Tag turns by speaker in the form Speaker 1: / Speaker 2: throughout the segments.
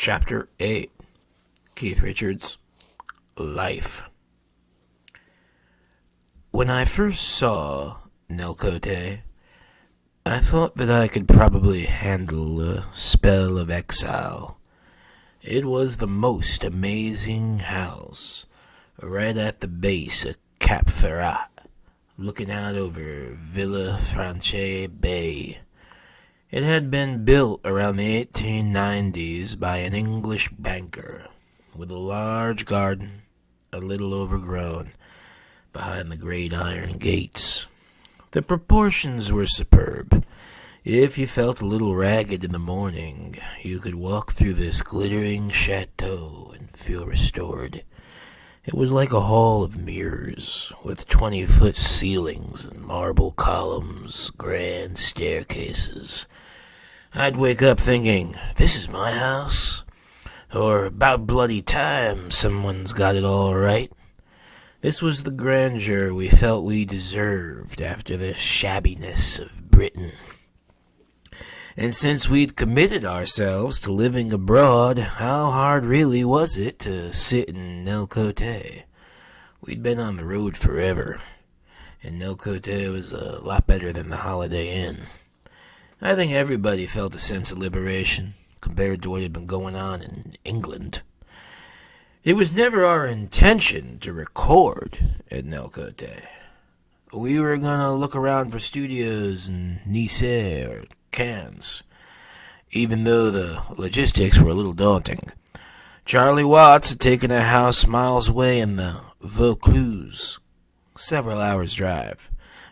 Speaker 1: Chapter 8. Keith Richards' Life. When I first saw Nellcote, I thought that I could probably handle a spell of exile. It was the most amazing house, right at the base of Cap Ferrat, looking out over Villa Franche Bay. It had been built around the 1890s by an English banker, with a large garden, a little overgrown, behind the great iron gates. The proportions were superb. If you felt a little ragged in the morning, you could walk through this glittering chateau and feel restored. It was like a hall of mirrors, with 20-foot ceilings and marble columns, grand staircases. I'd wake up thinking, this is my house? Or about bloody time someone's got it all right. This was the grandeur we felt we deserved after the shabbiness of Britain. And since we'd committed ourselves to living abroad, how hard really was it to sit in Nellcote? We'd been on the road forever, and Nellcote was a lot better than the Holiday Inn. I think everybody felt a sense of liberation compared to what had been going on in England. It was never our intention to record at Nellcote. We were going to look around for studios in Nice or Cannes, even though the logistics were a little daunting. Charlie Watts had taken a house miles away in the Vaucluse, several hours' drive.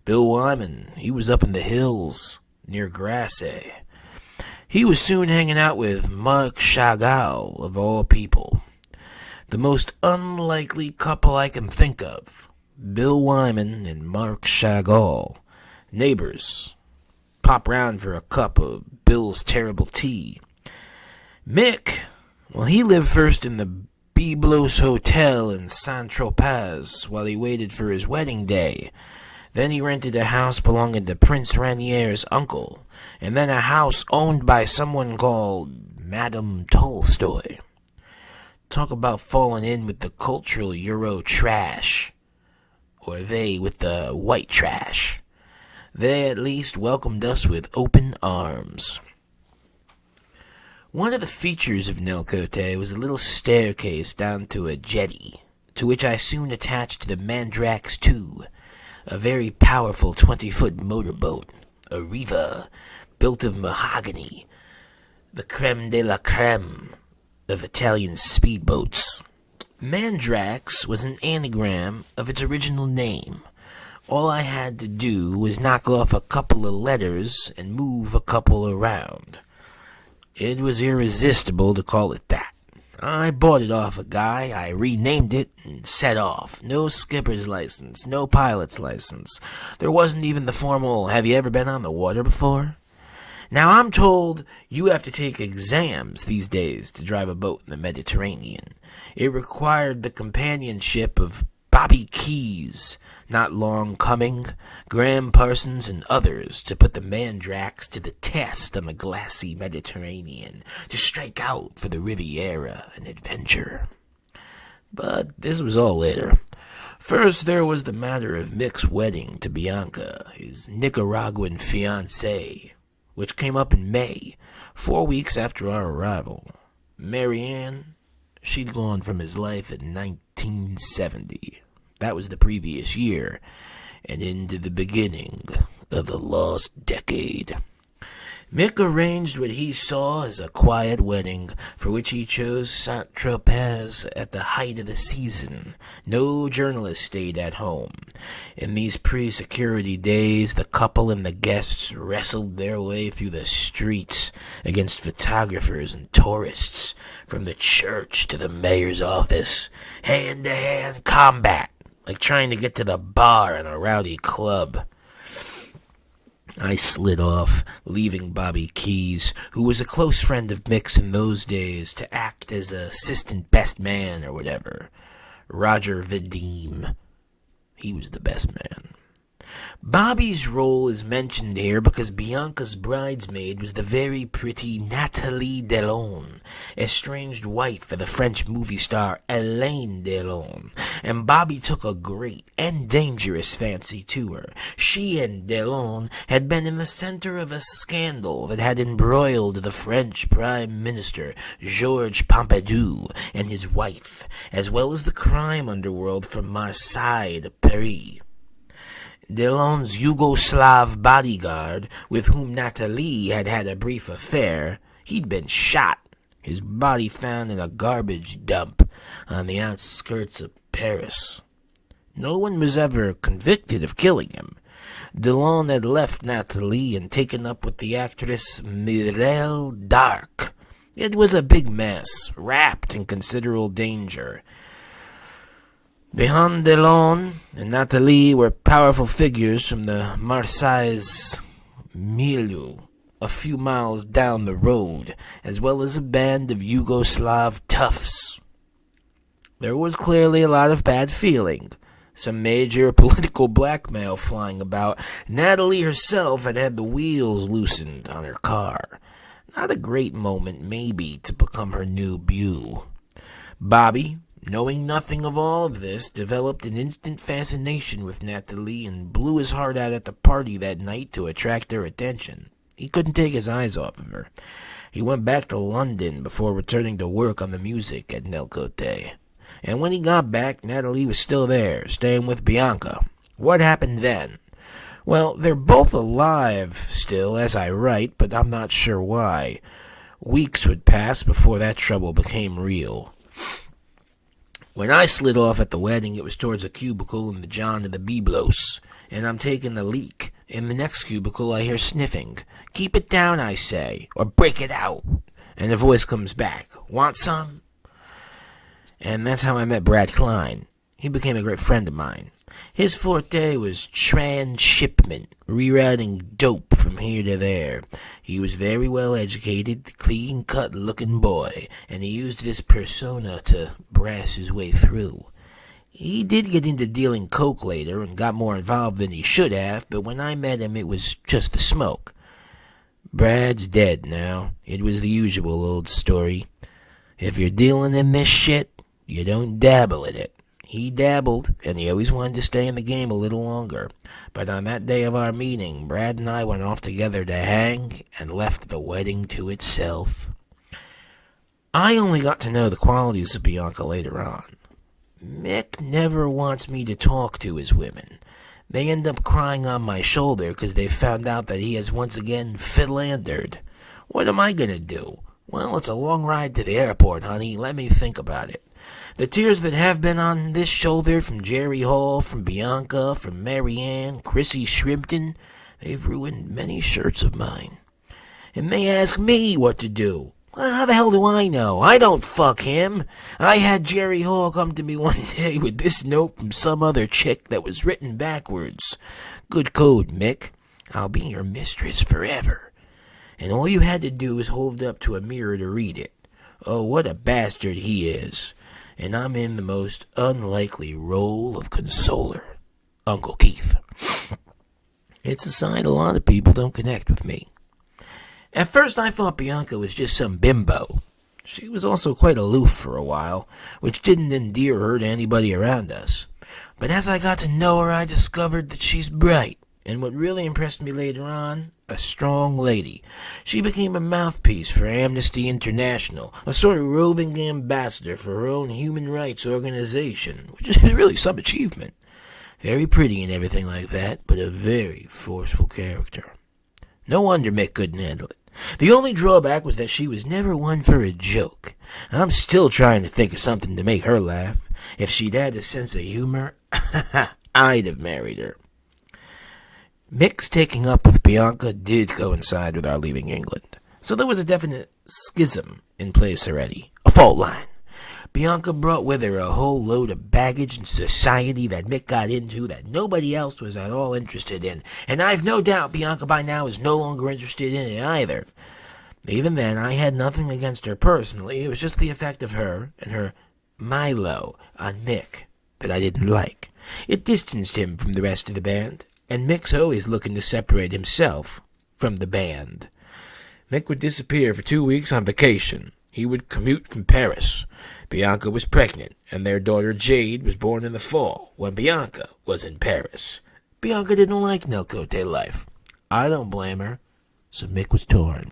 Speaker 1: Bill Wyman, he was up in the hills near Grasse. He was soon hanging out with Marc Chagall, of all people. The most unlikely couple I can think of. Bill Wyman and Marc Chagall. Neighbors. Pop round for a cup of Bill's terrible tea. Mick, well, he lived first in the Byblos Hotel in Saint-Tropez while he waited for his wedding day. Then he rented a house belonging to Prince Ranier's uncle, and then a house owned by someone called Madame Tolstoy. Talk about falling in with the cultural Euro trash. Or they with the white trash. They at least welcomed us with open arms. One of the features of Nellcote was a little staircase down to a jetty, to which I soon attached the Mandrax II, a very powerful 20-foot motorboat, a Riva, built of mahogany, the creme de la creme of Italian speedboats. Mandrax was an anagram of its original name. All I had to do was knock off a couple of letters and move a couple around. It was irresistible to call it that. I bought it off a guy, I renamed it, and set off. No skipper's license, no pilot's license. There wasn't even the formal, have you ever been on the water before? Now I'm told you have to take exams these days to drive a boat in the Mediterranean. It required the companionship of Bobby Keys, not long coming, Graham Parsons, and others to put the Mandrax to the test on the glassy Mediterranean, to strike out for the Riviera and adventure. But this was all later. First, there was the matter of Mick's wedding to Bianca, his Nicaraguan fiancée, which came up in May, 4 weeks after our arrival. Marianne, she'd gone from his life in 1970. That was the previous year, and into the beginning of the lost decade. Mick arranged what he saw as a quiet wedding, for which he chose Saint-Tropez at the height of the season. No journalists stayed at home. In these pre-security days, the couple and the guests wrestled their way through the streets against photographers and tourists, from the church to the mayor's office. Hand-to-hand combat, like trying to get to the bar in a rowdy club. I slid off, leaving Bobby Keys, who was a close friend of Mick's in those days, to act as assistant best man or whatever. Roger Vadim. He was the best man. Bobby's role is mentioned here because Bianca's bridesmaid was the very pretty Nathalie Delon, estranged wife of the French movie star Alain Delon, and Bobby took a great and dangerous fancy to her. She and Delon had been in the center of a scandal that had embroiled the French Prime Minister Georges Pompidou and his wife, as well as the crime underworld from Marseille to Paris. Delon's Yugoslav bodyguard, with whom Nathalie had had a brief affair, he'd been shot, his body found in a garbage dump on the outskirts of Paris. No one was ever convicted of killing him. Delon had left Nathalie and taken up with the actress Mireille Darc. It was a big mess, wrapped in considerable danger. Behind Delon and Nathalie were powerful figures from the Marseilles milieu, a few miles down the road, as well as a band of Yugoslav toughs. There was clearly a lot of bad feeling, some major political blackmail flying about. Nathalie herself had had the wheels loosened on her car. Not a great moment, maybe, to become her new beau. Bobby, knowing nothing of all of this, developed an instant fascination with Nathalie and blew his heart out at the party that night to attract her attention. He couldn't take his eyes off of her. He went back to London before returning to work on the music at Nellcote. And when he got back, Nathalie was still there, staying with Bianca. What happened then? Well, they're both alive still as I write, but I'm not sure why. Weeks would pass before that trouble became real. When I slid off at the wedding, it was towards a cubicle in the John of the Biblos, and I'm taking a leak. In the next cubicle, I hear sniffing. "Keep it down," I say, "or break it out." And a voice comes back, "Want some?" And that's how I met Brad Klein. He became a great friend of mine. His forte was transshipment, rerouting dope from here to there. He was very well educated, clean-cut looking boy, and he used this persona to brass his way through. He did get into dealing coke later and got more involved than he should have, but when I met him it was just the smoke. Brad's dead now. It was the usual old story. If you're dealing in this shit, you don't dabble in it. He dabbled, and he always wanted to stay in the game a little longer. But on that day of our meeting, Brad and I went off together to hang and left the wedding to itself. I only got to know the qualities of Bianca later on. Mick never wants me to talk to his women. They end up crying on my shoulder because they found out that he has once again philandered. What am I going to do? Well, it's a long ride to the airport, honey. Let me think about it. The tears that have been on this shoulder from Jerry Hall, from Bianca, from Marianne, Chrissy Shrimpton, they've ruined many shirts of mine. And they ask me what to do. Well, how the hell do I know? I don't fuck him. I had Jerry Hall come to me one day with this note from some other chick that was written backwards. Good code, Mick. I'll be your mistress forever. And all you had to do was hold it up to a mirror to read it. Oh, what a bastard he is. And I'm in the most unlikely role of consoler. Uncle Keith. It's a sign a lot of people don't connect with me. At first I thought Bianca was just some bimbo. She was also quite aloof for a while, which didn't endear her to anybody around us. But as I got to know her, I discovered that she's bright, and what really impressed me later on, a strong lady. She became a mouthpiece for Amnesty International, a sort of roving ambassador for her own human rights organization, which is really some achievement. Very pretty and everything like that, but a very forceful character. No wonder Mick couldn't handle it. The only drawback was that she was never one for a joke. I'm still trying to think of something to make her laugh. If she'd had a sense of humor, I'd have married her. Mick's taking up with Bianca did coincide with our leaving England, so there was a definite schism in place already, a fault line. Bianca brought with her a whole load of baggage and society that Mick got into that nobody else was at all interested in, and I've no doubt Bianca by now is no longer interested in it either. Even then, I had nothing against her personally. It was just the effect of her and her Milo on Mick that I didn't like. It distanced him from the rest of the band. and Mick's always looking to separate himself from the band. Mick would disappear for 2 weeks on vacation. He would commute from Paris. Bianca was pregnant, and their daughter Jade was born in the fall when Bianca was in Paris. Bianca didn't like Nellcote life. I don't blame her. So Mick was torn.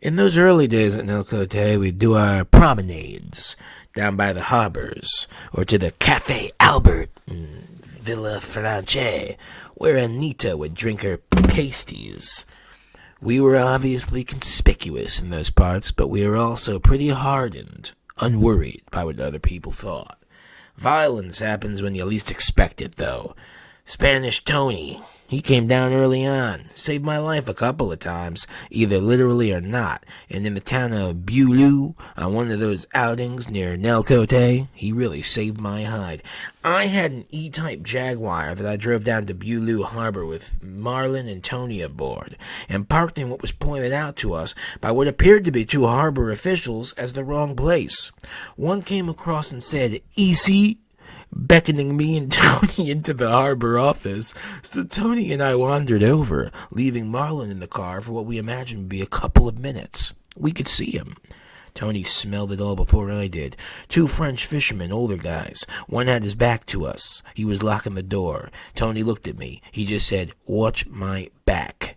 Speaker 1: In those early days at Nellcote, we'd do our promenades down by the harbors, or to the Café Albert in Villa Franche, where Anita would drink her pasties. We were obviously conspicuous in those parts, but we were also pretty hardened, unworried by what other people thought. Violence happens when you least expect it, though. Spanish Tony, he came down early on, saved my life a couple of times, either literally or not, and in the town of Beaulieu, on one of those outings near Nellcote, he really saved my hide. I had an E-Type Jaguar that I drove down to Beaulieu Harbor with Marlon and Tony aboard, and parked in what was pointed out to us by what appeared to be 2 harbor officials as the wrong place. One came across and said, "EC," beckoning me and Tony into the harbor office. So Tony and I wandered over, leaving Marlon in the car for what we imagined would be a couple of minutes. We could see him. Tony smelled it all before I did. 2 French fishermen, older guys. One had his back to us. He was locking the door. Tony looked at me. He just said, "Watch my back."